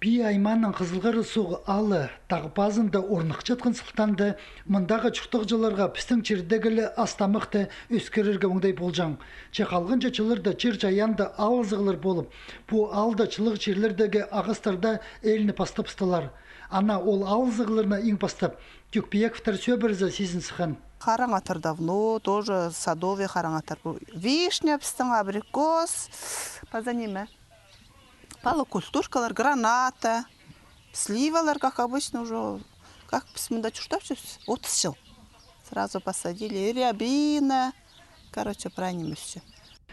Би айманның қызылғыры суғы алы, тағы базында орнық жатқан сұлтанды, мұндағы чүқтық жыларға пістің чердегілі астамықты өскерерге оңдай болжаң. Чеқалғын жачылырда чер жаянда алызығылыр болып, бұ алда чылық черлердегі ағыстарда еліні пастапыстылар. Ана ол алызығылырына ең пастап, Тюкпиековтар сөбірізі сезін сыхан. Харанатар давно, тоже садовый харанатар. Вишня, пстың, абрикос, позаниме. Полукультуркалар, граната, сливалар, как обычно уже, как письмында чуштавчу, 30 жыл. Сразу посадили, и рябина, короче, правильно все.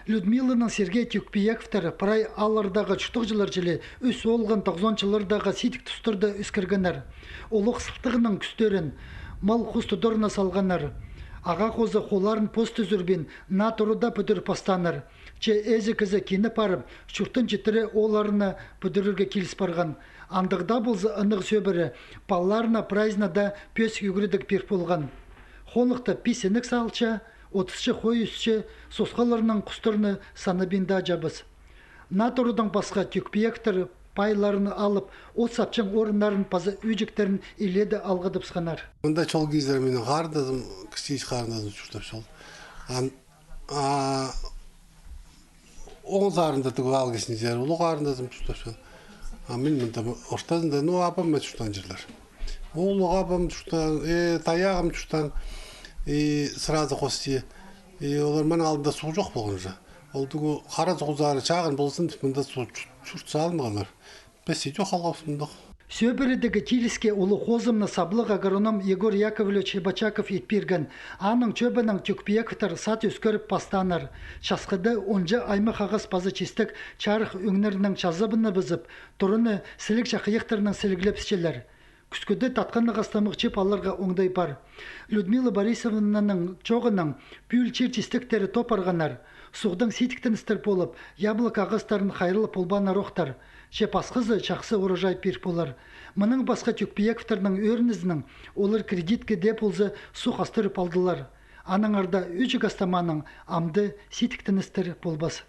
Людмиланың Сергей Тюкпиековтары прай алардағы чүтік жылар жылы өс олған 90-жылардағы ситік тұстырды үскіргенер. Олық сықтығының күстерін мал құстыдырына салғанар. Аға қозы қоларын пост үзірбен натұруда бүдір пастаныр. Че әзі кізі кені парып, шүрттін жетірі оларына бүдірірге келіс барған. Андығда болзы ынық сөбірі, балларына прайзнада пөс үгірідік перп болған. Қолықты писенік салча, 30-шы қой үсче сосқаларының құстырны саныбинда жабыз. Натұрудың басқа Тюкпиектір пайларыны алып, от сапчың орындарын пазы үжіктерін иледі алғыдып сқанар. Мұнда чол кездер менің қарындазым, кішкейш қарындазым жүштап шол. Оң зарында түгі алғышын жер, ұлы қарындазым жүштап шол. Мен мұнда ортасында, ну апам мен жүштан жерлер. Ұлы апам жүштан, таяғым жүштан, сразу қости. Олар мен алдында су жоқ болған жа. Ол түгі қара сұғызары чағын болсын, мұнда су чүрт салынғалар. Бәсі жоқ алғапсындық. Сөбірідегі Тиліске ұлы қозымны саблық агроном Егор Яковлевич Бачаков етперген. Аның чөбінің Тюкпиековтар сат өскөріп пастаныр. Шасқыды онжа аймақ ағыз пазы честік чарық өңнерінің чазыбыны бұзып, тұрыны сілік жақияқтарының сілігілеп сішелер. Күскөді татқанны ғастамық чеп аларға оңдай бар. Людмила Борисовнаның чоғының бүйіл чер честіктері топарғанар. Суғдың сетіктін істір болып, яблық ағыстарын қайрылып болбана роқтар. Шеп асқызы чақсы урожай перп болар. Мұның басқа Тюкпиековтарның өрінізінің олар кредитке деп олзы су қастырып алдылар. Аның арда үжік астаманың амды сетіктін істір болбас.